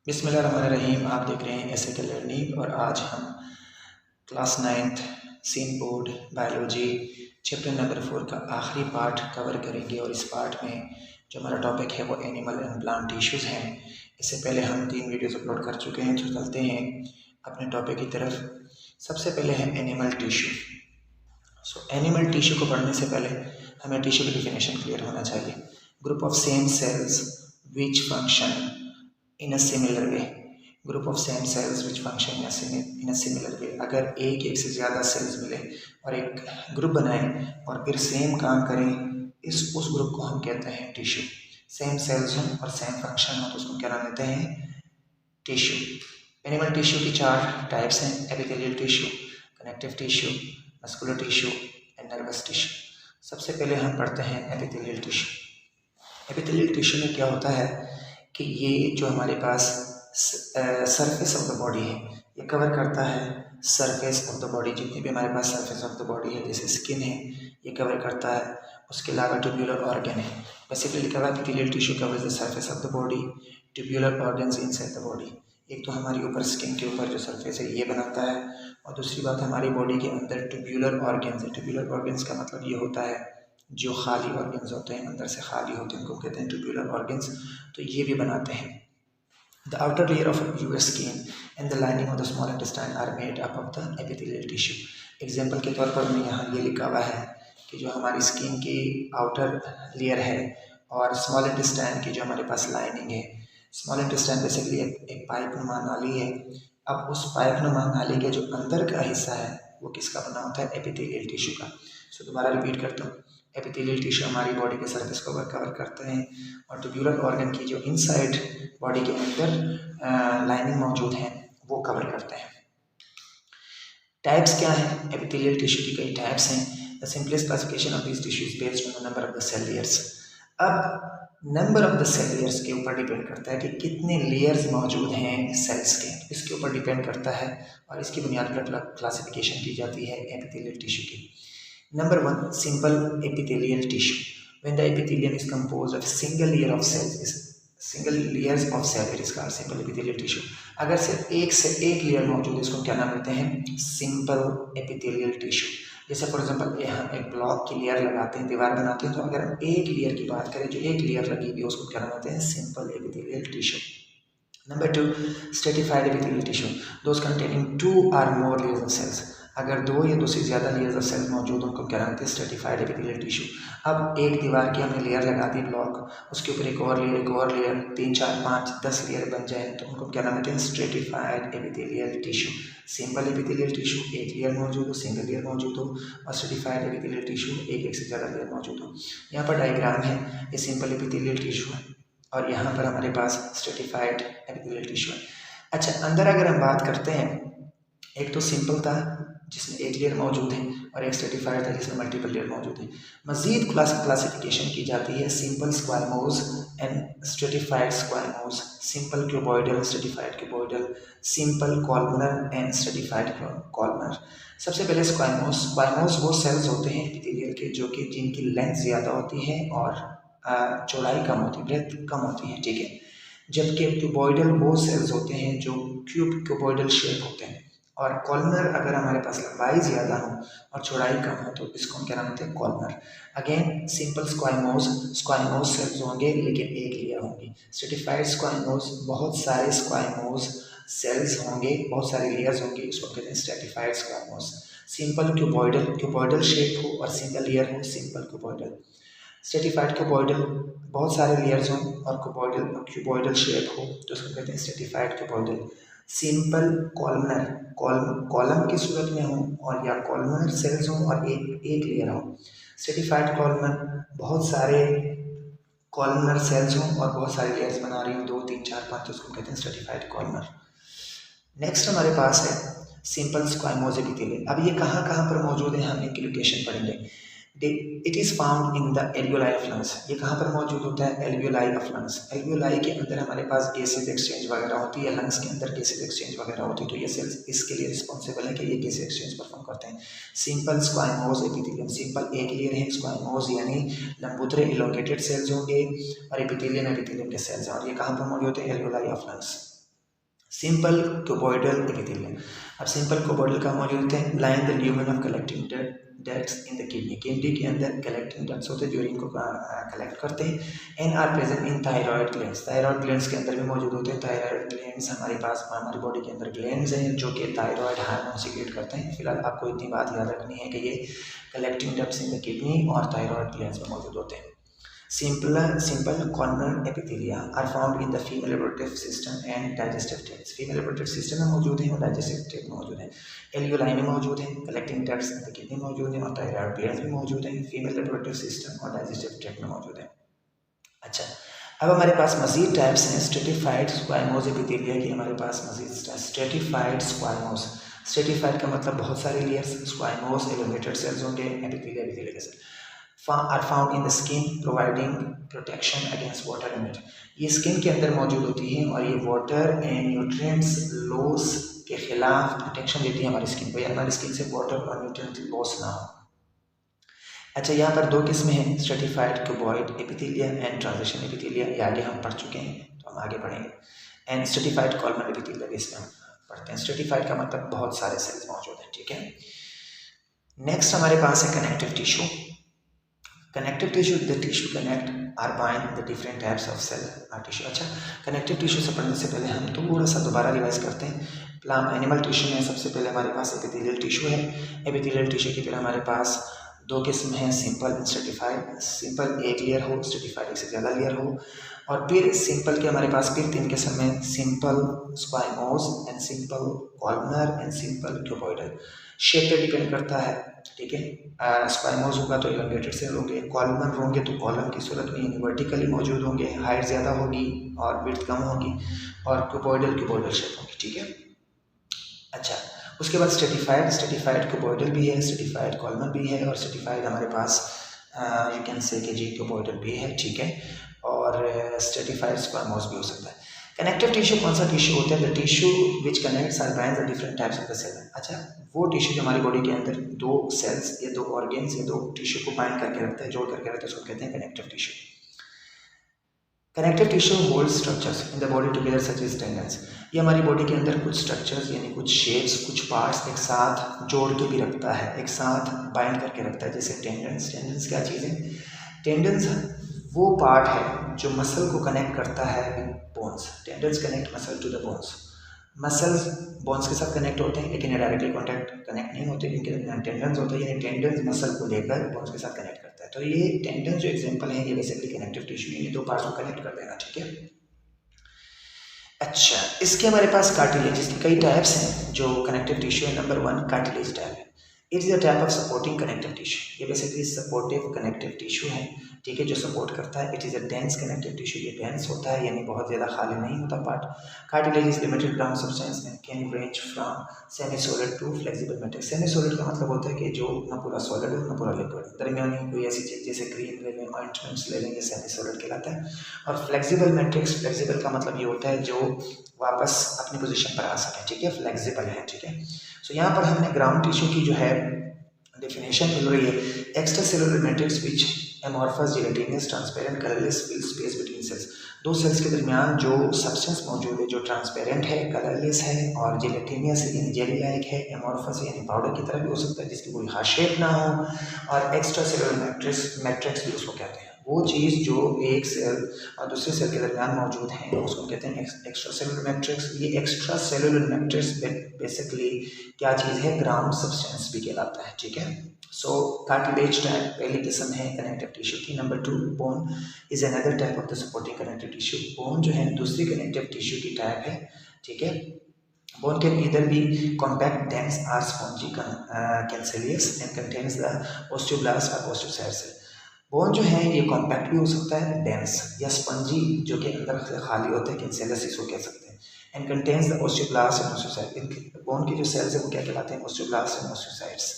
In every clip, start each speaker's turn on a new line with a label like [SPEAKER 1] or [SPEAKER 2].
[SPEAKER 1] बिस्मिल्लाहिर्रहमानिर्रहीम। आप देख रहे हैं ऐसे के लर्निंग और आज हम क्लास 9th सीन बोर्ड बायोलॉजी चैप्टर नंबर 4 का आखिरी पार्ट कवर करेंगे और इस पार्ट में जो हमारा टॉपिक है वो एनिमल एंड प्लांट टिश्यूज़ हैं। इससे पहले हम 3 वीडियोस अपलोड कर चुके हैं। तो चलते हैं अपने टॉपिक की तरफ। सबसे पहले है एनिमल टिश्यू। एनिमल टिश्यू को पढ़ने से पहले हमें टिश्यू की डिफिनेशन क्लियर होना चाहिए। Group of same cells which function in a similar way। Group of same cells which function in a similar way. अगर एक से ज़्यादा सेल्स मिले और एक ग्रुप बनाएं और फिर सेम काम करें, उस ग्रुप को हम कहते हैं टिश्यू। सेम सेल्स हों और सेम फंक्शन हो तो उसको क्या नाम देते हैं? टिश्यू। एनिमल टिश्यू की 4 टाइप्स हैं: epithelial tissue, connective tissue, muscular tissue and nervous tissue. सबसे पहले हम पढ़ते हैं एपिथेलियल टिश्यू। एपिथेलियल टिश्यू में क्या होता है कि ये जो हमारे पास सरफेस ऑफ द बॉडी है, ये कवर करता है सरफेस ऑफ द बॉडी। जितनी भी हमारे पास सरफेस ऑफ द बॉडी है, जैसे स्किन है, ये कवर करता है। उसके अलावा ट्यूब्यूलर ऑर्गन है। बेसिकली लिखा हुआ है epithelial tissue covers the surface of the body, tubular organs inside the body. एक तो हमारी ऊपर स्किन के ऊपर जो सरफेस है ये बनाता है, और दूसरी बात हमारी बॉडी के अंदर ट्यूब्यूलर ऑर्गन्स है। ट्यूब्यूलर ऑर्गन्स का मतलब ये होता है जो खाली ऑर्गन्स होते हैं, अंदर से खाली होते हैं, उनको कहते हैं ट्यूब्यूलर ऑर्गन्स। तो ये भी बनाते हैं। The outer layer of your skin and the lining of the small intestine are made up of the epithelial tissue. Example के तौर पर मैं यहाँ ये लिखा हुआ है कि जो हमारी स्किन की आउटर लेयर है और स्मॉल इंटेस्टाइन की जो हमारे पास लाइनिंग है। स्मॉल इंटेस्टाइन बेसिकली एक पाइप नुमा नाली है। अब उस पाइप नुमा नाली के जो अंदर का हिस्सा है वो किसका बना होता है? एपिथेलियल टिश्यू का। सो दोबारा रिपीट करता हूँ। एपिथेलियल टिश्यू हमारी बॉडी के सरफेस को कवर करते हैं, और ट्यूब्यूलर ऑर्गन की जो इनसाइड बॉडी के अंदर लाइनिंग मौजूद है वो कवर करते हैं। टाइप्स क्या हैं? एपिथेलियल टिश्यू की कई टाइप्स हैं। The simplest classification of this tissue is based on the number of the cell layers. अब number of the cell layers के ऊपर डिपेंड करता है कि कितने लेयर्स मौजूद हैं सेल्स के, इसके ऊपर डिपेंड करता है, और इसकी बुनियाद पर क्लासिफिकेशन की जाती है एपिथेलियल टिश्यू की। Number 1, simple epithelial tissue. When the epithelium is composed of single layer of cells, single layers of cell, it is called simple epithelial tissue. अगर सिर्फ एक से एक लेयर मौजूद है, इसको क्या नाम देते हैं? Simple epithelial tissue. जैसे फॉर एग्जांपल हम एक ब्लॉक की लेयर लगाते हैं, दीवार बनाते हैं, तो अगर हम एक लेयर की बात करें, जो एक लेयर लगी हुई है, उसको क्या नाम देते हैं? Simple epithelial tissue. Number 2, stratified epithelial tissue. Those containing 2 or more layers of cells. अगर 2 या 2 से ज़्यादा लेयर्स ऑफ सेल्स मौजूद, उनको क्या नाम देते हैं? Stratified epithelial tissue. अब एक दीवार की हमने लेयर लगा दी ब्लॉक, उसके ऊपर एक और लेयर 3, 4, 5, 10 लेयर बन जाए, तो उनको क्या नाम देते हैं? Stratified epithelial tissue. Simple epithelial tissue एक लेयर मौजूद हो, सिंगल लेयर मौजूद हो, और स्ट्रेटिफाइड एपिथेलियल टिश्यू एक से ज़्यादा लेयर मौजूद हो। यहाँ पर डायग्राम है, ये सिंपल एपिथेलियल टिश्यू है और यहाँ पर हमारे पास स्ट्रेटिफाइड एपिथेलियल टिश्यू है। अच्छा, अंदर अगर हम बात करते हैं, एक तो सिंपल था जिसमें एक लेयर मौजूद है, और एक स्ट्रेटिफाइड था जिसमें मल्टीपल लेयर मौजूद है। मजीद क्लासिफिकेशन की जाती है simple squamous and stratified squamous, simple cuboidal, stratified cuboidal, simple columnar and stratified columnar. सबसे पहले स्क्वायमोज वो सेल्स होते हैं एपिथेलियल के जो कि जिनकी लेंथ ज़्यादा होती है और चौड़ाई कम होती है, ब्रेथ कम होती है, ठीक है। जबकि क्यूबॉइडल वो सेल्स होते हैं जो क्यूबॉइडल शेप होते हैं, और कॉलमनर अगर हमारे पास लंबाई ज़्यादा हो और चौड़ाई कम हो तो इसको हम क्या नाम देते हैं? कॉलमनर। अगेन सिंपल स्क्वायमोज सेल्स होंगे लेकिन एक लेयर होंगी। स्ट्रेटिफाइड स्क्वायमोज बहुत सारे स्क्वायमोज सेल्स होंगे, बहुत सारे लेयर्स होंगे, इसको कहते हैं stratified squamous. Simple cuboidal shape हो और सिंगल लेयर हो, सिंपल क्यूबॉइडल। स्ट्रेटिफाइड क्यूबॉइडल बहुत सारे लेयर्स हों और क्यूबॉइडल शेप हो तो उसको कहते हैं stratified cuboidal. Simple columnar column की सूरत में हो और या कॉलमनर सेल्स हो और एक लेयर हो। स्ट्रेटिफाइड कॉलमनर बहुत सारे कॉलमनर सेल्स हों और बहुत सारे लेयर्स बना रही हो, 2, 3, 4, 5, तो उसको कहते हैं स्ट्रेटिफाइड कॉलमनर। नेक्स्ट हमारे पास है सिंपल स्क्वायमोज एपिथेलियम। अब ये कहाँ पर मौजूद है, हम इनकी लोकेशन पढ़ेंगे। It is found in the alveoli of lungs. ये कहाँ पर मौजूद होता है? Alveoli of lungs. एल्वियोलाई के अंदर हमारे पास गैसेज एक्सचेंज वगैरह होती है, लंग्स के अंदर गैसेज एक्सचेंज वगैरह होती है, तो ये सेल्स इसके लिए रिस्पॉन्सिबल है कि ये गैसेज एक्सचेंज परफॉर्म करते हैं। सिंपल स्क्वायमोज एपिथेलियम, सिंपल एक लेयर है, स्क्वायमोज यानी लंबूतरे इलोंगेटेड सेल्स होंगे, और एपिथेलियम के सेल्स हैं, और ये कहाँ पर मौजूद होते हैं? Alveoli of lungs. Simple cuboidal epithelium. अब सिंपल क्यूबॉइडल का मौजूद होते हैं line the lumen of collecting ducts in the kidney. Kidney के अंदर कलेक्टिंग डक्ट्स होते हैं जो इनको कलेक्ट करते हैं। And are present in thyroid glands. Thyroid glands के अंदर भी मौजूद होते हैं। थायराइड ग्लैंड्स हमारे पास हमारी बॉडी के अंदर ग्लैंड्स हैं जो कि थायराइड हार्मोन सीक्रेट करते हैं। फिलहाल आपको इतनी बात याद रखनी है कि ये collecting ducts in the kidney और थायराइड ग्लैंड्स में मौजूद होते हैं। Simple corneal epithelia are found in the female reproductive system and digestive tracts. Female reproductive system में मौजूद हैं और digestive tract में मौजूद हैं। एल्यूलाई में मौजूद हैं, collecting ducts in the kidney मौजूद हैं और थायराइड ग्लैंड्स में मौजूद हैं। फीमेल रिप्रोडक्टिव सिस्टम और डाइजेस्टिव ट्रैक्ट में मौजूद हैं। अच्छा, अब हमारे पास मजीद टाइप्स हैं स्ट्रेटिफाइड स्क्वाइमोस एपिथेलिया की। हमारे पास मजीद स्ट्रेटिफाइड स्क्वाइमोस। स्ट्रेटिफाइड का मतलब बहुत सारे लेयर्स, स्क्वाइमोस एलिवेटेड सेल्स होंगे, एपिथेलिया के cell are found in the skin providing protection against water and nutrient। ये स्किन के अंदर मौजूद होती है और ये वाटर एंड न्यूट्रिएंट्स लॉस के खिलाफ प्रोटेक्शन देती है हमारी स्किन को, या हमारी स्किन से वाटर और न्यूट्रिएंट लॉस ना हो। अच्छा, यहाँ पर दो किस्में हैं, stratified cuboid epithelia and transition epithelia. ये आगे हम पढ़ चुके हैं तो हम आगे पढ़ेंगे। एंड स्ट्रेटिफाइड कॉलमन एपिथेलिया भी इसमें हम पढ़ते हैं। स्ट्रेटिफाइड का मतलब बहुत सारे सेल्स मौजूद हैं, ठीक है। नेक्स्ट हमारे पास है connective tissue. Connective tissue, the tissue connect or bind the different types of cell or tissue. अच्छा, कनेक्टिव टिश्यू से पढ़ने से पहले हम थोड़ा सा दोबारा रिवाइज करते हैं। प्लांट एनिमल टिश्यू में सबसे पहले हमारे पास एपिथेलियल टिश्यू है। एपिथेलियल टिश्यू की फिर हमारे पास दो किस्म हैं, सिंपल एंड स्ट्रेटिफाइड। सिंपल एक लेयर हो, स्ट्रेटिफाइड एक से ज़्यादा लेयर हो। और फिर सिंपल के हमारे पास फिर तीन किस्म में, simple squamous and simple columnar and simple cuboidal. Shape पे डिपेंड करता है, ठीक है। स्क्वाइमोस होगा तो इलॉन्गेटेड सेल होंगे, कॉलमनर होंगे तो कॉलम की सूरत में वर्टिकली मौजूद होंगे, हाइट ज़्यादा होगी और विड्थ कम होगी, और क्यूबॉइडल शेप होगी, ठीक है। अच्छा, उसके बाद स्ट्रेटिफाइड क्यूबॉइडल भी है, स्ट्रेटिफाइड कॉलमनर भी है और स्ट्रेटिफाइड हमारे पास यू कैन से कि जी क्यूबॉइडल भी है, ठीक है। और स्ट्रेटिफाइड स्क्वाइमोस भी हो सकता है। कनेक्टिव टिश्यू कौन सा टिश्यू होता है? द टिश्यू विच कनेक्ट्स और binds the different types of the cell. अच्छा, वो टिश्यू जो हमारी बॉडी के अंदर दो सेल्स या दो ऑर्गेन्स या दो टिश्यू को बाइंड करके रखता है, जोड़ करके रखता है, उसको कहते हैं connective tissue. Connective tissue hold structures in the body together such as tendons. ये हमारी बॉडी के अंदर कुछ स्ट्रक्चर्स यानी कुछ शेप्स, कुछ पार्ट्स एक साथ जोड़ के भी रखता है, एक साथ बाइंड करके रखता है, जैसे टेंडन्स। टेंडन्स क्या चीज़ है? टेंडन्स वो पार्ट है जो मसल को कनेक्ट करता है with bones. Tendons connect muscle to the bones. Muscles bones के साथ कनेक्ट होते हैं लेकिन डायरेक्टली कनेक्ट नहीं होते, इनके टेंडन्स होते हैं, यानी टेंडन्स मसल को लेकर बोन्स के साथ कनेक्ट करता है। तो ये टेंडन्स जो एग्जांपल है ये बेसिकली कनेक्टिव टिश्यू, ये दो पार्ट्स को कनेक्ट कर देना, ठीक है। अच्छा, इसके हमारे पास कार्टिलेज, इसकी कई टाइप्स हैं। जो कनेक्टिव टिश्यू है, नंबर 1 कार्टिलेज टाइप है। It is a type of supporting connective tissue. ये बेसिकली सपोर्टिव कनेक्टिव टिश्यू है, ठीक है, जो सपोर्ट करता है। It is a dense connective tissue. ये डेंस होता है यानी बहुत ज़्यादा खाली नहीं होता part. Cartilage is limited ground substance में can range from semi solid to flexible matrix. Semi solid का मतलब होता है कि जो ना पूरा सॉलिड हो ना पूरा लिक्विड, दरमियानी कोई ऐसी चीज़ जैसे क्रीम ले लें, ऑइंटमेंट्स ले लें, ये सेमी सॉलिड कहलाता है। और फ्लेक्सिबल मैट्रिक्स, फ्लेक्सिबल का मतलब ये होता है जो वापस अपनी पोजीशन पर आ सके, ठीक है, फ्लेक्सिबल है, ठीक है। सो यहाँ पर हमने ग्राउंड टिश्यू की जो है डेफिनेशन मिल रही है, extra cellular matrix which amorphous gelatinous transparent colourless fill space between cells. दो सेल्स के दरमियान जो सब्सटेंस मौजूद है जो ट्रांसपेरेंट है, कलरलेस है और जेलेटिनियस यानी जेली लाइक है, एमॉर्फस यानी पाउडर की तरह भी हो सकता है जिसकी कोई खास शेप ना हो, और एक्स्ट्रा सेलुलर मैट्रिक्स भी उसको कहते हैं। वो चीज़ जो एक सेल और दूसरे सेल के दरमियान मौजूद है उसको कहते हैं एक्स्ट्रा सेलुलर मैट्रिक्स। ये एक्स्ट्रा सेलुलर मैट्रिक्स बेसिकली क्या चीज़ है? ग्राउंड सब्सटेंस भी कहलाता है, ठीक है। सो कार्टिलेज टाइप पहली किस्म है कनेक्टिव टिश्यू की। Number 2 bone is another type of the supporting connective tissue. Bone जो है दूसरी कनेक्टिव टिश्यू की टाइप है, ठीक है। Bone can either be compact, dense, or spongy, cancellous, and contains the osteoblast or osteocyte cell. Bone जो है ये कॉम्पैक्ट भी हो सकता है, डेंस या स्पंजी जो कि अंदर से खाली होते हैं, कैंसेलस इसको कह सकते हैं। And contains the osteoblast and osteocyte. Bone के जो सेल्स है वो क्या कहलाते हैं? Osteoblast and osteocytes.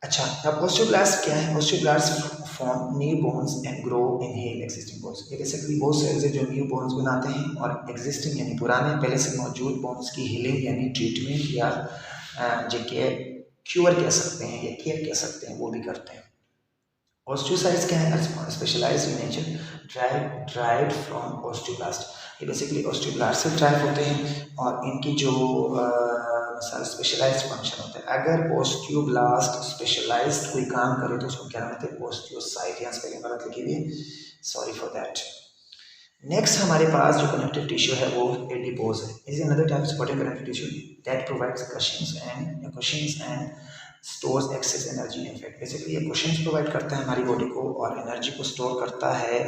[SPEAKER 1] अच्छा, अब ओस्टियोब्लास्ट क्या है? Osteoblast form new bones and grow in heal existing bones. ये बेसिकली वो सेल्स है जो न्यू बोन्स बनाते हैं और एग्जिस्टिंग यानी पुराने पहले से मौजूद बोन्स की हीलिंग यानी ट्रीटमेंट या जो कि क्योर कह सकते हैं या केयर कह सकते हैं वो भी करते हैं। ऑस्टियोसाइट्स क्या है? Specialised in nature, derived from osteoblast. ये बेसिकली ऑस्टियोब्लास्ट से ड्राइव होते हैं और इनकी जो स्पेशलाइज्ड फंक्शन होता है। अगर ऑस्टियोब्लास्ट स्पेशलाइज्ड कोई काम करे तो उसको क्या कहते हैं? ऑस्टियोसाइट। यहाँ स्पेलिंग गलत लिखी हुई है, सॉरी फॉर दैट। नेक्स्ट हमारे पास जो कनेक्टिव टिश्यू है वो एडिपोज है। Is another type of supporting connective tissue that provides cushions and stores excess energy in fat. Basically ये कुशन्स प्रोवाइड करता है हमारी बॉडी को और एनर्जी को स्टोर करता है,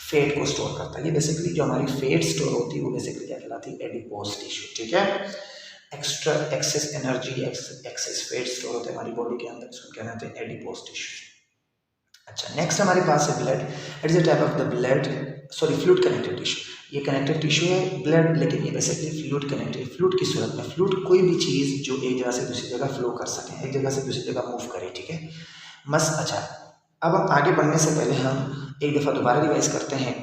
[SPEAKER 1] फैट को स्टोर करता है। ये बेसिकली जो हमारी फैट स्टोर होती है वो बेसिकली क्या कहलाती है? Adipose tissue. ठीक है, extra excess energy, excess fat store होता है हमारी बॉडी के अंदर, उसको क्या कहते हैं? Adipose tissue. अच्छा, नेक्स्ट हमारे पास है blood. It is a type of the blood, sorry fluid connective tissue. ये कनेक्टिव टिश्यू है ब्लड, लेकिन ये बेसिकली फ्लूइड कनेक्टिव, फ्लूइड की सूरत में। फ्लूइड कोई भी चीज़ जो एक जगह से दूसरी जगह फ्लो कर सके, एक जगह से दूसरी जगह मूव करे। ठीक है, अच्छा, अब हम आगे बढ़ने से पहले हम एक दफ़ा दोबारा रिवाइज करते हैं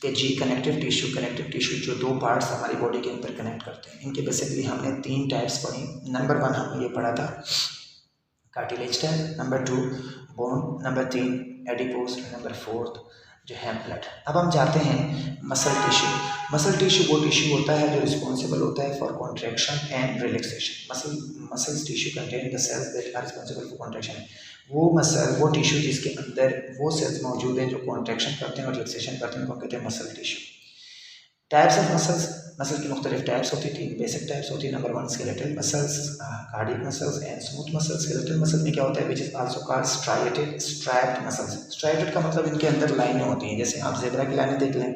[SPEAKER 1] कि जी कनेक्टिव टिश्यू जो दो पार्ट्स हमारी बॉडी के अंदर कनेक्ट करते हैं, इनके बेसिकली हमने 3 टाइप्स पढ़ी। नंबर 1 हमने ये पढ़ा था cartilage type, number 2 bone, number 3 adipose, number 4 जो है ब्लड। अब हम जाते हैं मसल टिश्यू। मसल टिश्यू वो टिश्यू होता है जो रिस्पॉन्सिबल होता है for contraction and relaxation. Muscles tissue contain the cells that are responsible for contraction. वो टिश्यू जिसके अंदर वो सेल्स मौजूद हैं जो कॉन्ट्रैक्शन करते हैं और रिलैक्सेशन करते हैं, उनको कहते हैं muscle tissue. Types of muscles, muscle की मुख्तलिफ टाइप्स होती थी, बेसिक टाइप्स होती है। Number 1 skeletal muscles, cardiac muscles and smooth muscles. Skeletal muscle में क्या होता है? Which is also called striated, strapped muscles. Striated का मतलब इनके अंदर लाइनें होती हैं, जैसे आप ज़ेब्रा की लाइनें देख लें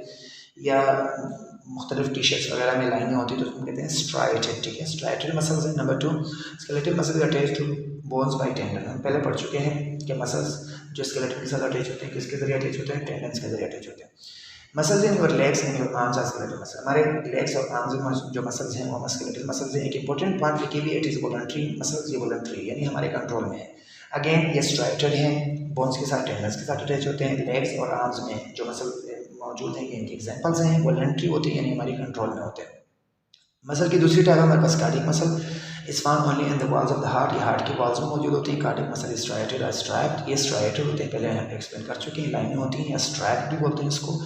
[SPEAKER 1] या मुख्तलिफ टी शर्ट्स वगैरह में लाइनें होती है तो उसको कहते हैं स्ट्राइएटेड। ठीक है, स्ट्राइएटेड मसल्स है। Number 2 skeletal muscles attach to bones by tendon. हम पहले पढ़ चुके हैं कि मसल्स जो स्केलेटल के साथ अटैच होते हैं किसके जरिए अटैच होते हैं? टेंडन्स के जरिए अटैच होते हैं। Muscles in your legs and your arms are skeletal muscle. हमारे लेग्स और आर्म्स में जो मसल्स हैं वो स्केलेटल मसल्स हैं। एक इंपॉर्टेंट पॉइंट लिखी हुई है, इट इज वॉलंटरी मसल्स। ये वॉलंटरी यानी हमारे कंट्रोल में है। अगेन ये स्ट्राइएटेड हैं, बोन्स के साथ टेंडन्स के साथ अटैच होते हैं। लेग्स और आर्म्स में जो मसल मौजूद हैं इनके एग्जाम्पल्स हैं। वॉलंटरी होते हैं यानी हमारी कंट्रोल में होते हैं। मसल की दूसरी टाइप हमारे पास कार्डियक मसल इस found only in the walls of the heart. ये हार्ट के वॉल्स में मौजूद होती है। कार्डियक मसल स्ट्राइएटेड और स्ट्रैप्ड। ये स्ट्राइएटेड होते हैं, पहले हम एक्सप्लेन कर चुके हैं, लाइनें होती हैं, या स्ट्रैप्ड भी बोलते हैं इसको।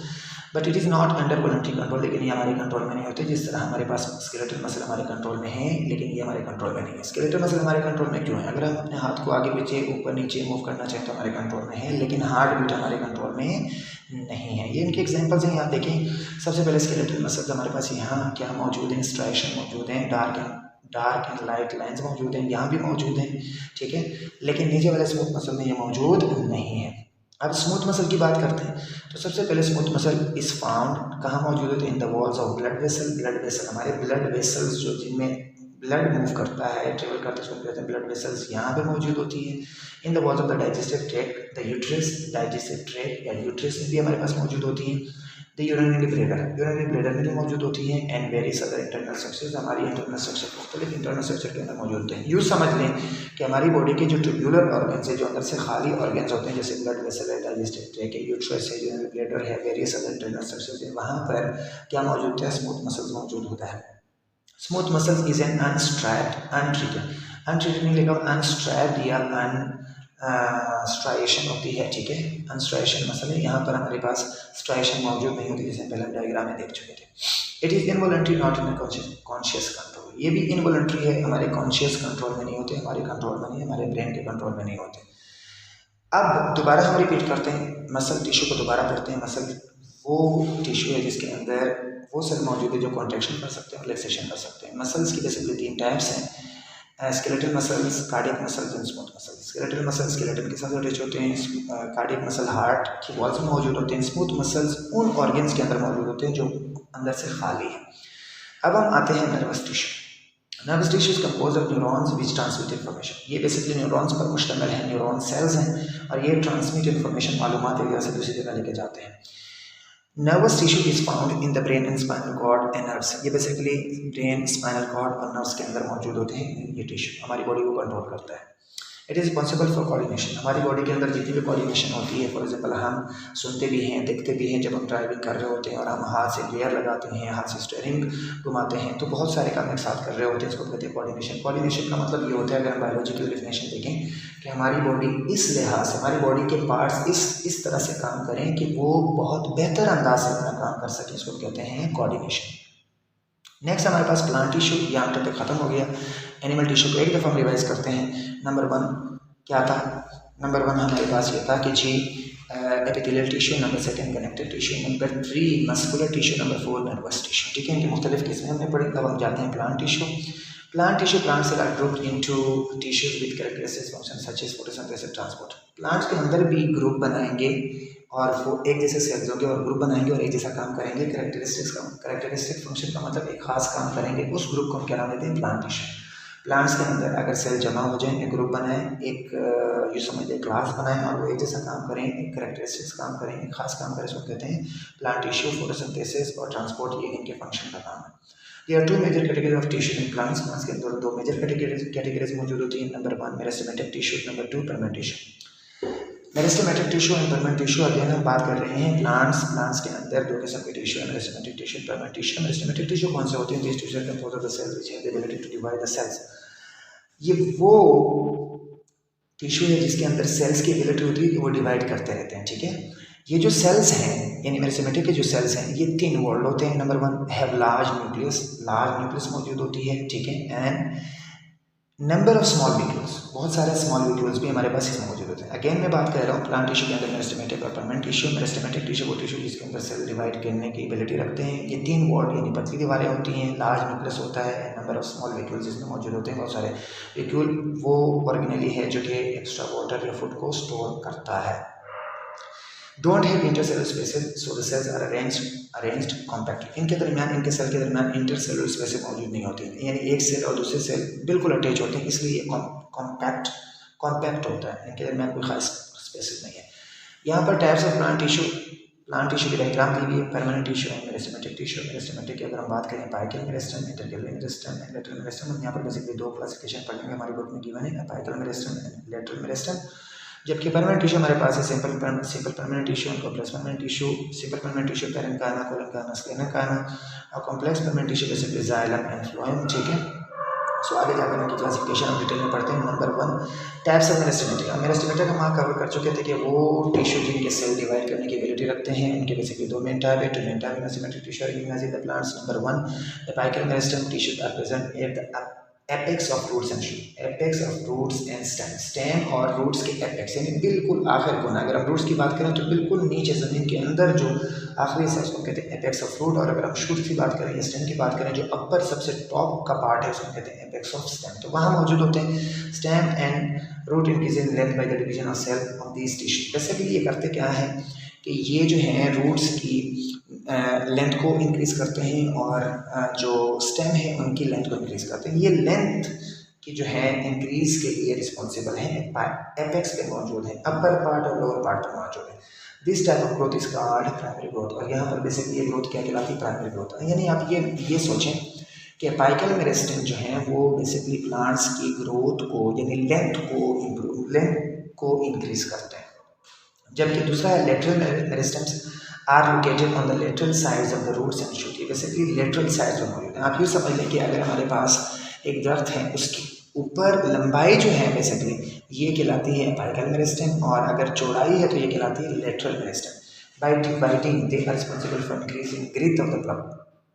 [SPEAKER 1] But it is not under voluntary control, लेकिन ये हमारे कंट्रोल में नहीं होते। जिस तरह हमारे पास स्केलेटल मसल हमारे कंट्रोल में है लेकिन ये हमारे कंट्रोल में नहीं है। स्केलेटल मसल हमारे कंट्रोल में क्यों है? अगर हम अपने हाथ को आगे पीछे ऊपर नीचे मूव करना चाहें तो हमारे कंट्रोल में है, लेकिन हार्ट बीट हमारे कंट्रोल में नहीं है। ये इनके एग्जाम्पल्स हैं, यहाँ देखें। सबसे पहले स्केलेटल मसल्स हमारे पास यहाँ क्या मौजूद हैं? स्ट्राइएशन मौजूद हैं, डार्क एंड लाइट लाइन्स मौजूद हैं, यहाँ भी मौजूद हैं। ठीक है, लेकिन नीचे वाले स्मूथ मसल में ये मौजूद नहीं है। अब स्मूथ मसल की बात करते हैं तो सबसे पहले स्मूथ मसल इस फाउंड कहाँ मौजूद होते हैं? In the walls of blood vessel. Blood vessel हमारे ब्लड वेसल्स जो जिनमें ब्लड मूव करता है, ट्रेवल करता है, उसको कहते हैं ब्लड वेसल्स, यहाँ पे मौजूद होती है। In the walls of the digestive tract, the uterus, digestive tract या यूट्रस में भी हमारे पास मौजूद होती हैं। द यूरिनरी ब्लैडर में भी मौजूद होती हैं। And various other internal structures, हमारी इंटरनल स्ट्रक्चर मुख्तलिफ इंटरनल स्ट्रक्चर के अंदर मौजूद होते हैं। यूँ समझ लें कि हमारी बॉडी के जो ट्यूबुलर ऑर्गन्स है, जो अंदर से खाली ऑर्गन्स होते हैं, जैसे ब्लड वेसल है, डाइजेस्टिव ट्रैक्ट है, यूट्रस है, यूरिनरी ब्लैडर है, वेरियस अदर इंटरनल स्ट्रक्चर्स है, वहाँ पर क्या मौजूद होता है? स्मूथ मसल्स मौजूद होता है। Smooth muscles is an unstriped, untreated नहीं लिखा, अनस्ट्रैप्ड या स्ट्राइएशन होती है। ठीक है, अनस्ट्राइएशन मसल है, यहाँ पर हमारे पास स्ट्राइएशन मौजूद नहीं होती, जैसे पहले डायग्राम में देख चुके थे। It is involuntary not in conscious control. ये भी इनवॉलंटरी है, हमारे कॉन्शियस कंट्रोल में नहीं होते, हमारे कंट्रोल में नहीं, हमारे ब्रेन के कंट्रोल में नहीं होते। अब दोबारा हम रिपीट करते हैं, मसल टिश्यू को दोबारा पढ़ते हैं। मसल वो टिश्यू है जिसके अंदर वो सेल मौजूद है जो कॉन्ट्रैक्शन कर सकते हैं, रिलैक्सेशन कर सकते हैं। मसल्स की बेसिकली 3 टाइप्स हैं, skeletal muscles, cardiac muscles and smooth muscles. Skeletal muscles skeleton के साथ अटैच होते हैं, कार्डियक मसल हार्ट की वॉल्स में मौजूद होते हैं, स्मूथ मसल्स उन ऑर्गन्स के अंदर मौजूद होते हैं जो अंदर से खाली है। अब हम आते हैं nervous tissue. Nervous tissue is compose of neurons which transmit information. ये बेसिकली न्यूरॉन्स पर मुश्तमिल है, न्यूरॉन सेल्स हैं और ये ट्रांसमिट इन्फॉर्मेशन, मालूमात एक जगह से दूसरी जगह लेके जाते हैं। Nervous tissue is found in the brain and spinal cord and nerves. ये बेसिकली ब्रेन, स्पाइनल कॉर्ड और नर्व्स के अंदर मौजूद होते हैं। ये टिश्यू हमारी बॉडी को कंट्रोल करता है। It is responsible for coordination. हमारी बॉडी के अंदर जितनी भी कोऑर्डिनेशन होती है, फॉर एग्जांपल हम सुनते भी हैं, देखते भी हैं, जब हम ड्राइविंग कर रहे होते हैं और हम हाथ से गियर लगाते हैं, हाथ से स्टीयरिंग घुमाते हैं, तो बहुत सारे काम एक साथ कर रहे होते हैं, इसको कहते हैं कोऑर्डिनेशन। कोऑर्डिनेशन का मतलब ये होता है, अगर हम बायोलॉजिकल डेफिनेशन देखें, कि हमारी बॉडी इस लिहाज से, हमारी बॉडी के पार्ट्स इस तरह से काम करें कि वो बहुत बेहतर अंदाज से अपना काम कर सकें, इसको कहते हैं कोऑर्डिनेशन। नेक्स्ट हमारे पास प्लांट टिश्यू, यहाँ टॉपिक खत्म हो गया। एनिमल टिश्यू को एक दफ़ा हम रिवाइज करते हैं। नंबर 1 क्या था? नंबर 1 हमारे पास ये था कि जी epithelial tissue, number 2 connective tissue, number 3 muscular tissue, number 4 nervous tissue. ठीक है, इनकी मुख्तलिफ किस्में हमने पढ़ी। अब हम जाते हैं plant tissue. Plant tissue, plant cell are grouped into tissues with characteristic function such as photosynthesis, transport. Plants के अंदर भी ग्रुप बनाएंगे और वो एक जैसे सेल्स होंगे और ग्रुप बनाएंगे और एक जैसा काम करेंगे। कैरेक्टरिस्टिक फंक्शन का मतलब एक खास काम करेंगे, उस ग्रुप को हम क्या नाम देते हैं? Plant tissue. प्लांट्स के अंदर अगर सेल जमा हो जाएं, एक ग्रुप बनाएं, एक यूँ समझ लें क्लास बनाएं और वो एक जैसा काम करें, एक कैरेक्टरिस्टिक्स काम करें, एक खास काम करें, उसको कहते हैं प्लांट टिश्यू। फोटोसिंथेसिस और ट्रांसपोर्ट, ये इनके फंक्शन का काम है। There are two major categories of tissue in plants। Plants के अंदर दो मेजर कैटेगरीज मौजूद होती हैं। Number 1 meristematic tissue, number 2 permanent tissue. Meristematic tissue and permanent tissue, again हम बात कर रहे हैं प्लांट्स के अंदर दो किस्म के टिश्यू है, meristematic tissue, permanent tissue. Meristematic tissue कौन से होते हैं? This tissue composed of the cells which have the ability to divide the cells. ये वो टिश्यू है जिसके अंदर सेल्स की एबिलिटी होती है कि वो डिवाइड करते रहते हैं। ठीक है, ये जो सेल्स हैं, यानी मेरिस्टेमेटिक के जो सेल्स हैं, ये 3 वॉल्ड होते हैं। नंबर 1 हैव लार्ज न्यूक्लियस मौजूद होती है। ठीक है, एंड नंबर ऑफ स्मॉल व्यूल्स, बहुत सारे स्मॉल व्यूल्स भी हमारे पास इसमें मौजूद होते हैं। अगेन मैं बात कर रहा हूँ प्लांट टिश्यू के अंदर मेरिस्टेमेटिक और परमानेंट टिश्यू। मेरिस्टेमेटिक टिश्यू वो टिश्यू जिसके अंदर सेल डिवाइड करने की एबिलिटी रखते हैं। ये 3 वॉल्ड यानी पतली दीवारें होती हैं, लार्ज न्यूक्लियस होता है, नंबर ऑफ स्मॉल व्यूल्स इसमें मौजूद होते हैं, बहुत सारे व्यूल। वो ऑर्गेनेली है जो कि एक्स्ट्रा वाटर या फूड को स्टोर करता है। Don't have intercellular spaces, so the cells are arranged compactly. इनके दरमियान, इनके सेल के दरमियान इंटरसेलुलर स्पेसेस मौजूद नहीं होती, यानी एक सेल और दूसरे सेल बिल्कुल अटैच होते हैं, इसलिए ये कॉम्पैक्ट होता है, इनके दरमियान कोई खास स्पेसेस नहीं है। यहाँ पर टाइप्स ऑफ प्लांट टिश्यू की डायग्राम दी हुई है। परमानेंट टिश्यू है, मेरिस्टेमेटिक टिश्यू। मेरिस्टेमेटिक की अगर हम बात करें, apical meristem, intercalary meristem, lateral meristem. यहाँ पर बेसिकली 2 क्लासिफिकेशन पढ़ेंगे, हमारी बुक में गिवन है, apical meristem and lateral meristem. जबकि परमानेंट टिश्यू हमारे पास है सिंपल परमानेंट टिश्यू और complex permanent tissue. Simple permanent tissue parenchyma, collenchyma, sclerenchyma, और complex permanent tissue basically xylem and phloem. ठीक है, सो आगे जाकर इनकी क्लासिफिकेशन हम डिटेल में पढ़ते हैं। Number 1 types of meristematic. Meristematic हम वहाँ कवर कर चुके थे कि वो टिश्यू जिनके सेल डिवाइड करने की एबिलिटी रखते हैं, इनके बेसिकली 2 मेन टाइप है। 2 main type meristematic tissue in the plants. Number 1 apical meristem tissues are present at the apex of roots and shoot. Apex of roots and stem, stem और roots के apex यानी बिल्कुल आखिर कोना। अगर हम roots की बात करें तो बिल्कुल नीचे ज़मीन के अंदर जो आखिरी हिस्सा उसको कहते हैं एपेक्स ऑफ रूट, और अगर हम शूट की बात करें या स्टेम की बात करें, जो अपर सबसे टॉप का पार्ट है उसको कहते हैं एपेक्स ऑफ स्टेम। तो वहाँ मौजूद होते हैं। Stem and root increase in length by the division of cell of these tissue. Basically ये करते क्या है कि ये जो हैं रूट्स की लेंथ को इंक्रीज़ करते हैं और जो स्टेम है उनकी लेंथ को इंक्रीज़ करते हैं। ये लेंथ की जो है इंक्रीज़ के लिए रिस्पॉन्सिबल है एपेक्स पे मौजूद है, अपर पार्ट और लोअर पार्ट पर मौजूद है। This type of growth is called primary growth. और यहाँ पर बेसिकली ये ग्रोथ क्या कहलाती है? Primary growth. यानी आप ये सोचें कि अपाइकल मेरिस्टेम जो है वो बेसिकली प्लांट्स की ग्रोथ को यानी लेंथ को इंक्रीज़ करते हैं, जबकि दूसरा है lateral meristems are located on the lateral sides of the roots and shoot. Basically lateral sides में मौजूद है। आप यूँ समझ लें कि अगर हमारे पास एक दरख्त है, उसकी ऊपर लंबाई जो है बेसिकली ये कहलाती है अपाइकल मेरिस्टेम, और अगर चौड़ाई है तो ये कहलाती है lateral meristem. By dividing they are responsible for increasing growth of the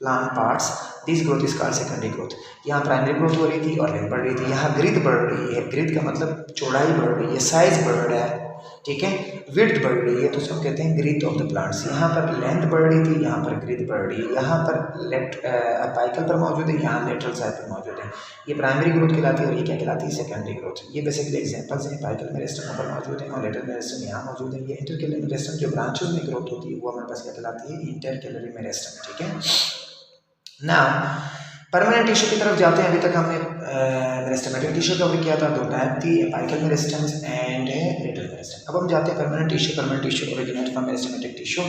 [SPEAKER 1] plant parts. This growth is called secondary growth. यहाँ प्राइमरी ग्रोथ हो रही थी और लेंथ बढ़ रही थी, यहाँ ग्रीथ बढ़ रही है। ग्रीथ का मतलब चौड़ाई बढ़ रही है, साइज बढ़ रहा है, ठीक है, विड्थ बढ़ रही है, तो उसको कहते हैं ग्रीथ ऑफ द प्लांट्स। यहाँ पर लेंथ बढ़ रही थी, यहाँ पर ग्रीथ बढ़ रही है, यहाँ पर अपाइकल पर मौजूद है, यहाँ लेटरल साइड पर मौजूद है। ये प्राइमरी ग्रोथ कहलाती है और ये क्या कहलाती है? Secondary growth. ये बेसिकली एग्जांपल्स हैं। अपाइकल मेरिस्टेम पर मौजूद है और लेटरल मेरिस्टेम यहाँ मौजूद है। ये इंटरकेलरी मेरिस्टेम जो ब्रांचेस में ग्रोथ होती है वो हमारे पास क्या कहलाती है? इंटरकेलरी मेरिस्टेम। ठीक है ना, परमानेंट टिश्यू की तरफ जाते हैं। अभी तक हमने मेरिस्टेमेटिक टिश्यू कवर किया था, 2 टाइप थी, apical meristems and lateral meristem. अब हम जाते हैं permanent tissue. Permanent tissue originate from meristematic tissue.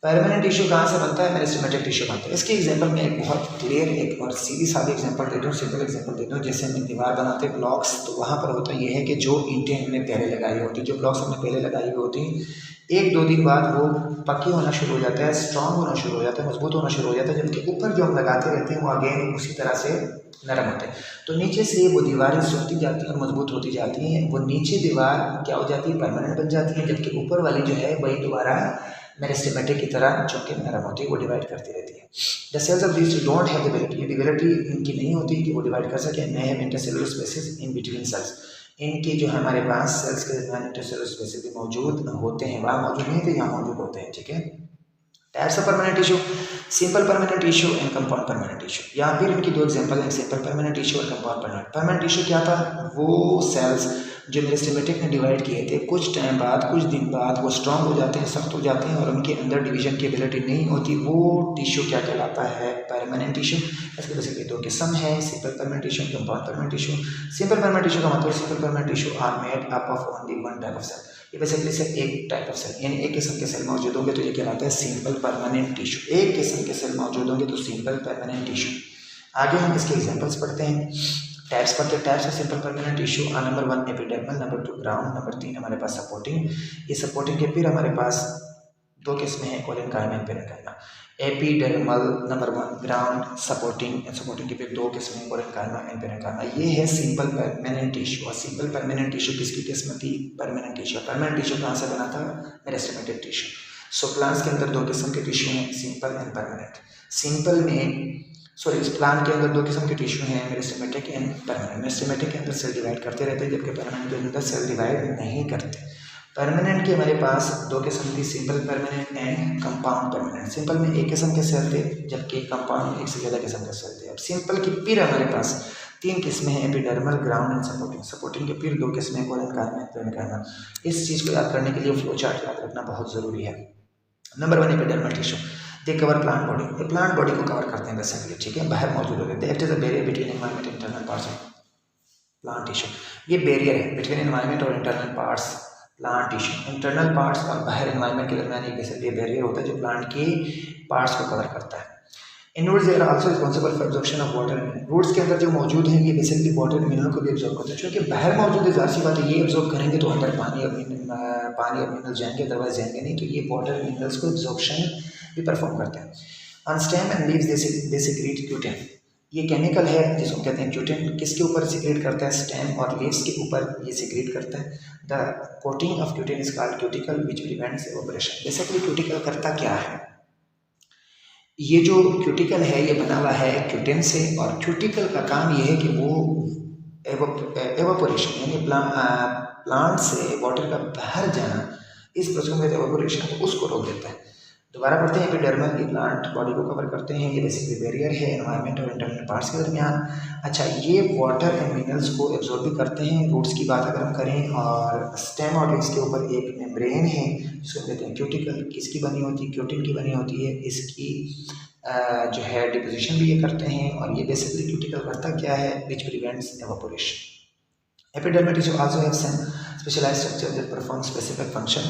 [SPEAKER 1] Permanent tissue कहाँ से बनता है? मेरिस्टेमेटिक टिश्यू बनता है। इसके एग्जांपल में एक बहुत क्लियर एक और सीधी सादी एग्जांपल देता हूँ, सिंपल एग्जांपल देता हूँ। जैसे हम दीवार बनाते हैं ब्लॉक्स, तो वहाँ पर होता ये है कि जो ईंटें हमने पहले लगाई होती, जो ब्लॉक्स हमने पहले लगाई हुई होती, 1-2 दिन बाद वो पक्की होना शुरू हो जाता है, स्ट्रॉन्ग होना शुरू हो जाता है, मजबूत होना शुरू हो जाता है, जबकि ऊपर जो हम लगाते रहते हैं वो अगेन उसी तरह से नरम होते हैं। तो नीचे से वो दीवारें सुखती जाती हैं और मजबूत होती जाती हैं। वो नीचे दीवार क्या हो जाती है? परमानेंट बन जाती है, जबकि ऊपर वाली जो है वही दोबारा मेरिस्टेमेटिक की तरह जो कि नरम होती है, वो डिवाइड करती रहती है। The cells of this don't have the ability इनकी नहीं होती कि वो डिवाइड कर सके। May have intercellular spaces in between cells, इनके जो हमारे पास सेल्स के दरमियान इंटरसेलुलर स्पेसेस भी मौजूद होते हैं, वहाँ मौजूद नहीं थे, यहाँ मौजूद होते हैं। ठीक है। Types of permanent tissue, simple permanent tissue and compound permanent tissue. यहाँ फिर इनकी 2 एग्जांपल हैं, सिंपल परमानेंट टिश्यू और कंपाउंड परमानेंट। परमानेंट टिश्यू क्या था? वो सेल्स जो मेरिस्टेमेटिक ने डिवाइड किए थे, कुछ टाइम बाद, कुछ दिन बाद वो स्ट्रॉन्ग हो जाते हैं, सख्त हो जाते हैं और उनके अंदर डिवीजन की एबिलिटी नहीं होती। वो टिश्यू क्या कहलाता है? Permanent tissue. इसके बेसिकली 2 किस्म है, simple permanent tissue, compound permanent tissue. Simple permanent tissue का मतलब, simple permanent tissue are made up of only one type of cell. ये बेसिकली से एक टाइप ऑफ सेल, यानी एक किस्म के सेल मौजूद होंगे तो ये कहलाता है सिंपल परमानेंट टिश्यू। एक किस्म के सेल मौजूद होंगे तो सिंपल परमानेंट टिश्यू। आगे हम इसके एग्जांपल्स पढ़ते हैं, टाइप्स पढ़ते हैं। Types of simple permanent tissue are number 1 epidermal, number 2 ground, number 3 हमारे पास सपोर्टिंग। ये सपोर्टिंग के फिर हमारे पास 2 किस्में हैं, collenchyma and parenchyma. Epidermal number 1, ground, supporting. Supporting के फिर 2 किस्में, कोलेनकाइमा एंड पेरेन्काइमा। ये है सिंपल परमानेंट टिश्यू। और सिंपल परमानेंट टिश्यू किसकी किस्म थी? Permanent tissue. परमानेंट टिश्यू कहाँ से बना था? Meristematic tissue. सो प्लांट्स के अंदर 2 किस्म के टिश्यू हैं, सिंपल एंड परमानेंट। सिंपल में इस प्लांट के अंदर 2 किस्म के टिश्यू हैं, मेरिस्टेमेटिक एंड परमानेंट। मेरिस्टेमेटिक के अंदर सेल डिवाइड करते रहते हैं, जबकि परमानेंट के अंदर सेल डिवाइड नहीं करते। परमानेंट के हमारे पास 2 किस्म थी, simple permanent and compound permanent. Simple में 1 किस्म के सेल थे, जबकि कंपाउंड में 1 से ज़्यादा किस्म के सेल थे। अब सिंपल की फिर हमारे पास 3 किस्में हैं, epidermal, ground and supporting. Supporting के फिर 2 किस्में, कोलेनकाइमा एंड पेरेन्काइमा। इस चीज़ को याद करने के लिए फ्लो चार्ट याद रखना बहुत ज़रूरी है। Number 1 epidermal tissue, they cover plant body. ये प्लांट बॉडी को कवर करते हैं बेसिकली, ठीक है, बाहर मौजूद होते हैं। They act as a barrier between environment and internal parts of plant tissue. ये बैरियर है बिटवीन एनवायरनमेंट और internal parts plant tissue. Internal parts और बाहर एनवायरनमेंट के दरमियान एक बेसिकली बैरियर होता है जो प्लांट के पार्ट्स को कवर करता है। In roots they are also responsible for absorption of water. Roots के अंदर जो मौजूद हैं ये बेसिकली वाटर एंड मिनरल को भी एब्जॉर्ब करते हैं। क्योंकि बाहर मौजूद है, जाहिर सी बात है, ये एब्जॉर्ब करेंगे तो अंदर पानी और मिनरल जाएंगे, अदरवाइज जाएंगे नहीं। तो ये वाटर मिनरल्स को एब्जॉर्प्शन भी परफॉर्म करते हैं। On stem and leaves they secrete cutin. ये केमिकल है जिसको कहते हैं क्यूटिन। किसके ऊपर सेक्रेट करता है? स्टेम और लीव्स के ऊपर ये सेक्रेट करता है। The coating of cutin is called cuticle which prevents evaporation. Basically cuticle करता क्या है? ये जो क्यूटिकल है ये बना हुआ है क्यूटिन से, और क्यूटिकल का काम ये है कि वो एवेपोरेशन यानी प्लांट से वाटर का बाहर जाना, इस प्रोसेस में एवेपोरेशन तो उसको रोक देता है। दोबारा पढ़ते हैं, एपिडर्मल, ये प्लांट बॉडी को कवर करते हैं। ये बेसिकली बैरियर है एनवायरनमेंट और इंटरनल पार्ट्स के दरमियान। अच्छा, ये वाटर एंड मिनरल्स को एब्जॉर्ब भी करते हैं। रूट्स की बात अगर हम करें, और स्टेम और लीव्स के ऊपर एक मेम्ब्रेन है जिसको कहते हैं क्यूटिकल। किसकी बनी होती है? क्यूटिन की बनी होती है। इसकी जो है डिपोजिशन भी ये करते हैं। और ये बेसिकली क्यूटिकल करता क्या है? Which prevents evaporation. Epidermal tissue also have some specialised structure that perform specific function.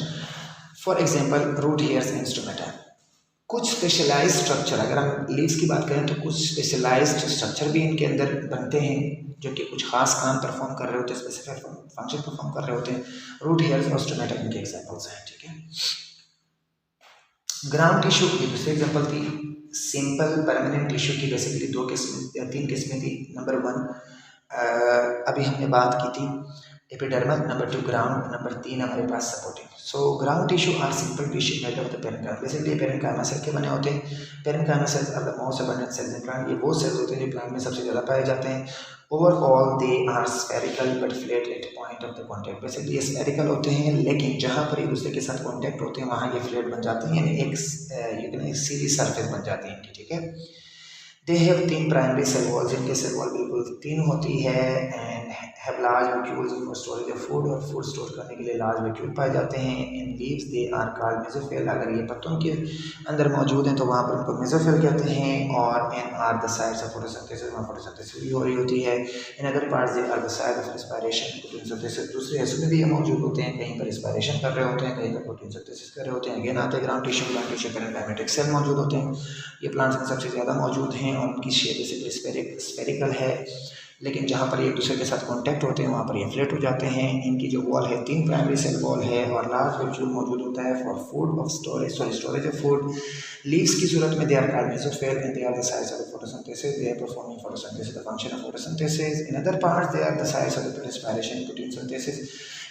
[SPEAKER 1] For example, root hairs and stomata. कुछ स्पेशलाइज स्ट्रक्चर, अगर हम लीव्स की बात करें तो कुछ स्पेशलाइज्ड स्ट्रक्चर भी इनके अंदर बनते हैं जो कि कुछ खास काम परफॉर्म कर रहे होते हैं, स्पेसिफिक फंक्शन परफॉर्म कर रहे होते हैं। रूट हेयर्स और स्टोमेटा इनके एग्जाम्पल्स हैं, ठीक है। ग्राउंड टिश्यू की दूसरी एग्जाम्पल थी सिंपल परमानेंट टिश्यू की। बेसिकली 3 किस्में थी। नंबर 1 अभी हमने बात की थी एपिडर्मल, नंबर 2 ग्राउंड, नंबर 3 हमारे पास supporting. So ground tissue are simple tissue made of the parenchyma. Basically parenchyma cell के बने होते हैं। Parenchyma cells are the most abundant cells in plant. ये वो सेल्स होते हैं जो प्लांट में सबसे ज़्यादा पाए जाते हैं। Overall they are spherical but flat at point of the contact. Basically ये स्फेरिकल होते हैं, लेकिन जहाँ पर एक दूसरे के साथ कॉन्टैक्ट होते हैं वहाँ ये फ्लैट बन जाते हैं, यानी एक सीधी सरफेस बन जाती है इनकी, ठीक है। They have 3 primary cell walls, इनके सेल वॉल बिल्कुल 3 होती है, and have large vacuoles for storage of food, और फूड स्टोर करने के लिए लार्ज वैक्यूल पाए जाते हैं। In leaves they are called mesophyll, अगर ये पत्तों के अंदर मौजूद हैं तो वहाँ पर उनको मेसोफिल कहते हैं। और in are the sites of photosynthesis, वहाँ फोटोसिंथेसिस भी हो रही होती है। In other parts they are the site of respiration, photosynthesis दूसरे हिस्सों में भी ये मौजूद होते हैं, कहीं पर रेस्पिरेशन कर रहे होते हैं, कहीं पर फोटोसिंथेसिस कर रहे होते हैं। अगेन आते हैं ग्राउंड टिश्यू, ग्राउंड टिश्यू पर एंजाइमेटिक सेल मौजूद होते हैं, ये प्लांट्स में सबसे ज़्यादा मौजूद हैं, और उनकी शेप बेसिकली स्फेरिकल है, लेकिन जहाँ पर एक दूसरे के साथ कांटेक्ट होते हैं वहाँ पर ये फ्लैट हो जाते हैं। इनकी जो वॉल है 3 प्राइमरी सेल वॉल है, और लार्ज वैक्यूल मौजूद होता है for food of storage of food. Leaves की सूरत में they are called mesophyll, and they are the sites of photosynthesis, they are performing photosynthesis, the function of photosynthesis. In other parts they are the sites of respiration, protein synthesis.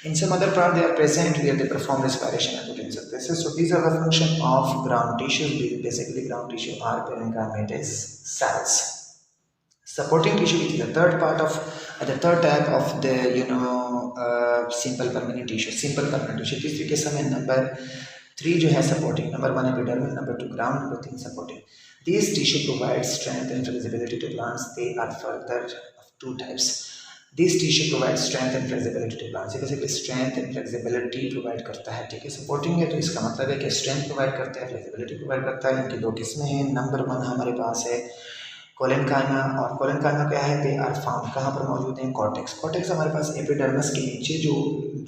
[SPEAKER 1] In some other part they are present where they perform respiration and protein synthesis. So these are the function of ground tissues. Basically ground tissue are parenchymatous cells. Supporting tissue is the third part of the third type of the simple permanent tissue. Simple permanent tissue तीसरी किस्म है number 3 जो है supporting, number 1 epidermal, number 2 ground, number 3 supporting. These tissue provide strength and flexibility to plants. They are further of 2 types. These tissue provide strength and flexibility to plants. Basically strength and flexibility provide करता है, ठीक है। Supporting है तो इसका मतलब है कि strength provide करता है, flexibility provide करता है। इनकी 2 किस्में हैं। नंबर 1 हमारे पास है कोलेनकाइमा, और कोलेनकाइमा क्या है, दे आर फाउंड कहाँ पर मौजूद हैं, कॉर्टेक्स। कॉर्टेक्स हमारे पास एपिडर्मिस के नीचे जो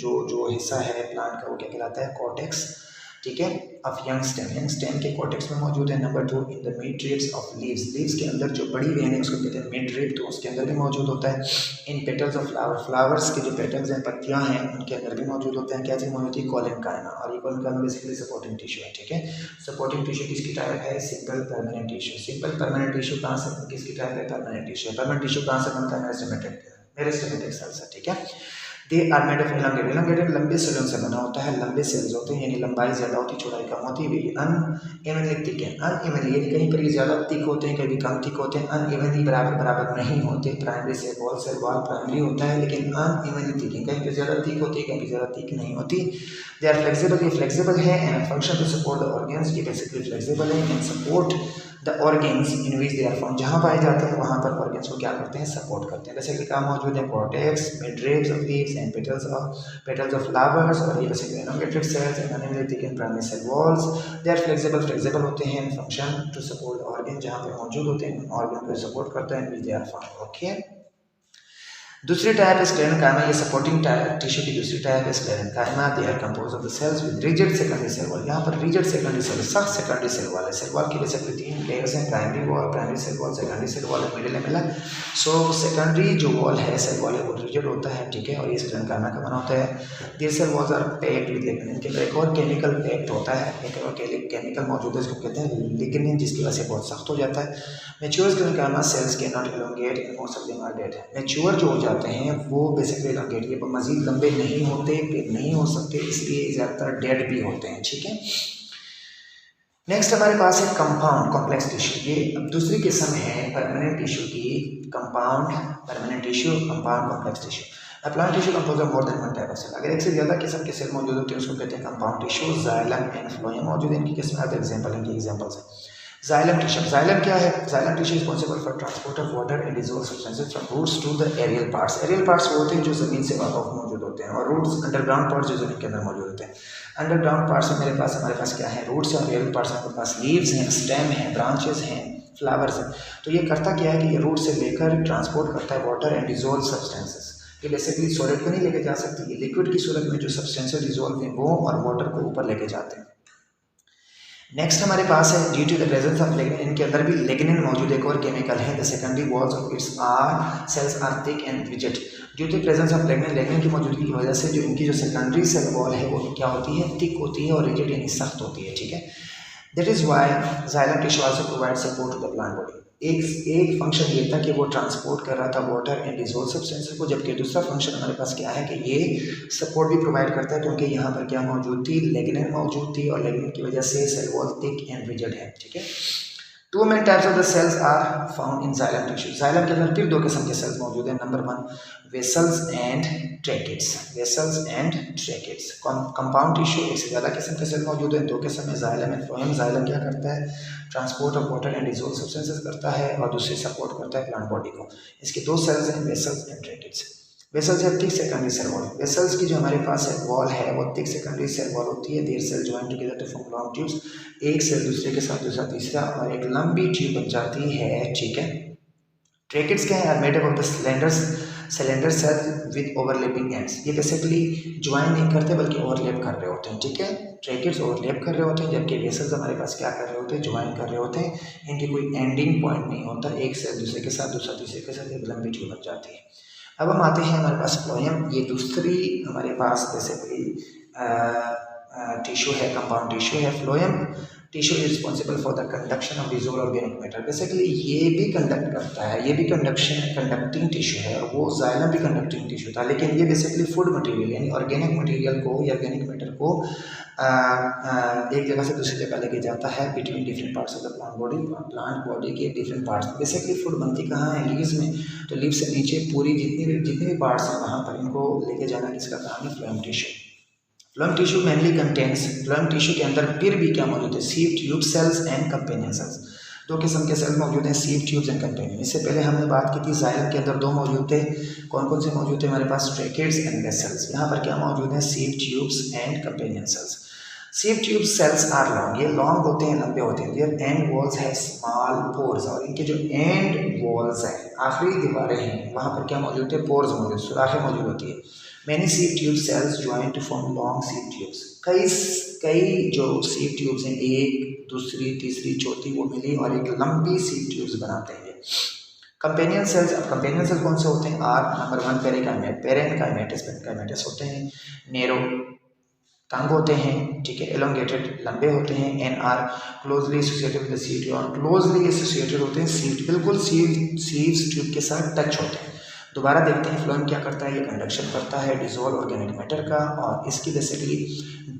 [SPEAKER 1] जो जो हिस्सा है प्लांट का वो क्या कहलाता है, कॉर्टेक्स, ठीक है, ऑफ यंग स्टेम के कॉर्टेक्स में मौजूद है। Number 2 in the mid drips of leaves के अंदर जो बड़ी वेन है उसको कहते हैं मिड ड्रिप, तो उसके अंदर भी मौजूद होता है। इन पेटल्स ऑफ फ्लावर्स के जो पेटल्स हैं, पत्तियां हैं, उनके अंदर भी मौजूद होते हैं। क्या चीज़ मौजूद होती है, कोलेनकाइमा, और ये कोलेनकाइमा बेसिकली सपोर्टिंग टिश्यू है, ठीक है। सपोर्टिंग टिश्यू किसकी टाइप है, simple permanent tissue. Simple permanent tissue कहाँ से, किसकी टाइप है, परमानेंट टिश्यू। परमानेंट टिश्यू कहाँ से बनता है, मेरिस्टेमेटिक सेल्स से, ठीक है। They are made of elongated लंबे सेलों से बना होता है, लंबे सेल्स होते हैं, यानी लंबाई ज़्यादा होती है, चौड़ाई कम होती है। अनइवनली थिक है, अनइवनली यानी कहीं पर ये ज़्यादा थिक होते हैं, कभी कम थिक होते हैं, अनइवनली बराबर नहीं होते। प्राइमरी सेल वॉल प्राइमरी होता है, लेकिन अनइवनली थिक है, कहीं पर ज़्यादा थिक होती है, कहीं ज़्यादा थिक नहीं होती। दे आर फ्लेक्सिबल, ये फ्लेक्सिबल है, and function to support the organs, ये बेसिकली फ्लेक्सिबल है and support the organs in which they are found, जहाँ पाए जाते हैं वहाँ पर ऑर्गन्स को क्या करते हैं, सपोर्ट करते हैं। बेसिकली काम मौजूद है cortex, mid-drips of leaves and petals of flowers, और ये basically elongated cells and animal thick and primary cell walls. They are flexible होते हैं, फंक्शन टू सपोर्ट ऑर्गन, जहाँ पे मौजूद होते हैं ऑर्गन को सपोर्ट करते हैं, which they are found, okay. दूसरी टाइप है स्क्लेरेनकाइमा, ये सपोर्टिंग टिश्यू की दूसरी टाइप है sclerenchyma. They are composed of the cells with rigid secondary cell wall, यहाँ पर रिजिड सेकेंडरी सेल, सख्त सेकेंडरी सेल वॉल है। सेल वॉल की बेसिकली 3 लेयर्स हैं, primary wall, primary cell wall, secondary cell wall, middle में मिला। So secondary जो wall है, सेल वॉल है, वो रिजिड होता है, ठीक है, और ये स्क्लेरेनकाइमा का बना होता है। This cell walls are packed with lignin, इनके अंदर एक और केमिकल पैक्ड होता है, एक और केमिकल मौजूद है, इसको कहते हैं लिग्निन, जिसकी वजह से बहुत सख्त हो जाता है। Mature sclerenchyma cells can not elongate and most of them are dead. Mature जो हो जाते हैं वो बेसिकली एलोंगेट, ये मजीद लंबे नहीं होते, फिर नहीं हो सकते, इसलिए ज़्यादातर डेड भी होते हैं, ठीक है। नेक्स्ट हमारे पास है कंपाउंड कॉम्प्लेक्स टिश्यू, ये अब दूसरी किस्म है परमानेंट टिश्यू की, compound permanent tissue, compound complex tissue. A plant tissue composed of more than one type of cell, अगर एक से ज़्यादा किस्म के सेल मौजूद होते हैं उसको कहते हैं compound tissue. Xylem and phloem मौजूद है, इनकी किस्म है, इनकी एग्जांपल्स हैं। जाइलम टिश्यू, जाइलम क्या है, xylem tissue responsible for transport of water and dissolve substances from roots to the aerial parts. Aerial parts वो होते हैं जो ज़मीन से अबव मौजूद होते हैं, और रूट्स अंडरग्राउंड पार्ट्स जो ज़मीन के अंदर मौजूद होते हैं। अंडरग्राउंड पार्ट्स में हमारे पास क्या है, रूट्स हैं, और एरियल पार्ट्स में हमारे पास लीव्स हैं, स्टेम है, ब्रांचेस हैं, फ्लावर्स हैं। तो ये करता क्या है कि ये रूट से लेकर ट्रांसपोर्ट करता है वाटर एंड डिसॉल्व सब्सटेंसेस। ये बेसिकली सॉलिड को नहीं लेके जा सकती, ये लिक्विड की सूरत में जो सब्सटेंसेस डिसॉल्व हैं वो और वाटर को ऊपर लेके जाते हैं। नेक्स्ट हमारे पास है due to the presence of lignin, इनके अंदर भी लिग्निन मौजूद, एक और केमिकल है। The secondary walls of its are cells are thick and rigid. Due to presence of lignin की मौजूदगी की वजह से जो इनकी जो सेकेंडरी सेल वॉल है वो क्या होती है, थिक होती है, और रिजिड यानी सख्त होती है, ठीक है। That is why xylem tissue also provide support to the plant body. एक फंक्शन ये था कि वो ट्रांसपोर्ट कर रहा था वाटर एंड डिसॉल्व सब्सटेंसेस को, जबकि दूसरा फंक्शन हमारे पास क्या है कि ये सपोर्ट भी प्रोवाइड करता है, क्योंकि यहाँ पर क्या मौजूद थी, लिग्निन मौजूद थी, और लिग्निन की वजह से cell wall thick and rigid है, ठीक है। Two main types of the cells are found in xylem tissue. Xylem के अंदर फिर दो किस्म के सेल्स मौजूद हैं। Number one, vessels and tracheids. Vessels and tracheids. Compound tissue, एक से ज़्यादा किस्म के सेल मौजूद हैं, दो किस्म में, जाइलम एंड फ्लोएम। जाइलम क्या करता है? Transport of water and dissolve substances करता है, और दूसरी सपोर्ट करता है प्लांट बॉडी को। इसके दो सेल्स हैं, वेसल्स एंड ट्रैकेट्स। वेसल्स है thick secondary cell wall. Vessels की जो हमारे पास है वॉल है वो थिक सेकेंडरी सेल वॉल होती है। Their cell join together to form long tubes. एक सेल दूसरे के साथ दूसरा तीसरा और एक लंबी ट्यूब बन जाती है, ठीक है। ट्रैकेट्स क्या है? Are made up of the cylinder cell with overlapping ends. ये बेसिकली ज्वाइन नहीं करते बल्कि ओवरलैप कर रहे होते हैं, ठीक है। ट्रैकेट्स ओवरलैप कर रहे होते हैं, जबकि वेसल्स हमारे पास क्या कर रहे होते हैं? ज्वाइन कर रहे होते हैं। इनकी कोई एंडिंग पॉइंट नहीं होता, एक सेल दूसरे के साथ दूसरा तीसरे के साथ एक लंबी ट्यूब बन जाती है। अब हम आते हैं हमारे पास फ्लोएम। ये दूसरी हमारे पास बेसिकली टिश्यू है, कंपाउंड टिश्यू है। Phloem tissue is responsible for the conduction of dissolve organic matter. Basically ये भी कंडक्ट करता है, ये भी कंडक्टिंग टिश्यू है, और वो जाइलम भी कंडक्टिंग टिश्यू था, लेकिन ये बेसिकली फूड मटेरियल यानी ऑर्गेनिक मटेरियल को या ऑर्गेनिक मैटर को एक जगह से दूसरी जगह लेके जाता है between different parts of the plant body के डिफरेंट पार्ट्स। बेसिकली फूड बनती कहाँ है? लीव्स में। तो लीव से नीचे पूरी जितने भी पार्ट्स हैं वहाँ पर इनको लेके जाना किसका काम है? Phloem tissue. Phloem tissue mainly contains, phloem tissue के अंदर फिर भी क्या मौजूद है? सीव tube sales and companion sales. दो किस्म के सेल्स मौजूद हैं, सीव ट्यूब्स एंड कंपेनियन। इससे पहले हमने बात की थी जाइलम के अंदर दो मौजूद थे। कौन कौन से मौजूद थे हमारे पास? Tracheids and vessels. यहाँ पर क्या मौजूद है? Sieve tubes and companion cells. Sieve tube cells are long, ये लॉन्ग होते हैं, लंबे होते हैं। देयर एंड वॉल्स है स्मॉल पोर्स, और इनके जो एंड वॉल्स हैं, आखिरी दीवारें हैं, वहाँ पर क्या मौजूद है? पोर्स मौजूद, सुराखें मौजूद होती है। Many sieve tube cells join to form long sieve tubes. कई जो सीव ट्यूब्स हैं, एक दूसरी तीसरी चौथी वो मिली और एक लंबी सीव ट्यूब्स बनाते हैं। कंपेनियन सेल्स, अब कंपेनियन सेल्स कौन से होते हैं? आर नंबर वन, पेरेनकाइमेटस होते हैं, नेरो तंग होते हैं, ठीक है, एलोंगेटेड लंबे होते हैं, and are closely associated with the sieve tube, closely associated होते हैं सीव, बिल्कुल सीव ट्यूब के साथ टच होते हैं। दोबारा देखते हैं फ्लोएम क्या करता है? ये कंडक्शन करता है डिजोल्व ऑर्गेनिक मैटर का, और इसकी बेसिकली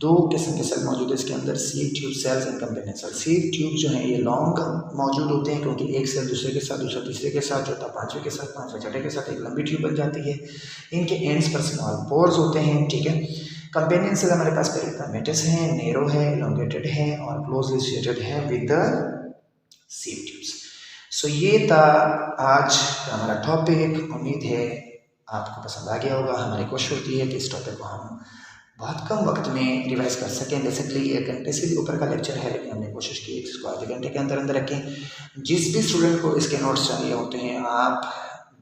[SPEAKER 1] दो किस्म के सेल मौजूद है इसके अंदर, सीव tube sales and companion cells. Sieve tube जो है ये लॉन्ग मौजूद होते हैं क्योंकि एक सेल दूसरे के साथ, दूसरा तीसरे के साथ, चौथा पांचवें के साथ, पांचवें छठे के साथ एक लंबी ट्यूब बन जाती है। इनके एंड्स पर स्मॉल पोर्स होते हैं, ठीक है। कंपेनियन सेल हमारे पास पेरिकाइमेटस है, नेरो है, एलोंगेटेड है और क्लोजली एसोसिएटेड है विद द सीव ट्यूब्स। सो ये था आज का हमारा टॉपिक। उम्मीद है आपको पसंद आ गया होगा। हमारी कोशिश होती है कि इस टॉपिक को हम बहुत कम वक्त में रिवाइज कर सकें। बेसिकली 1 घंटे से भी ऊपर का लेक्चर है, लेकिन हमने कोशिश की इसको आधे घंटे के अंदर अंदर रखें। जिस भी स्टूडेंट को इसके नोट्स चाहिए होते हैं, आप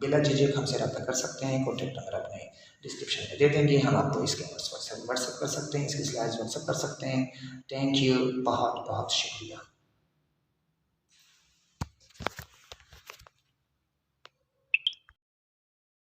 [SPEAKER 1] बिला झिझक हमसे रब्ता कर सकते हैं। कॉन्टैक्ट नंबर अपने डिस्क्रिप्शन में दे देंगे, हम आपको इसके नोट्स व्हाट्सएप कर सकते हैं, इसकी स्लाइड्स व्हाट्सएप कर सकते हैं। थैंक यू, बहुत बहुत शुक्रिया।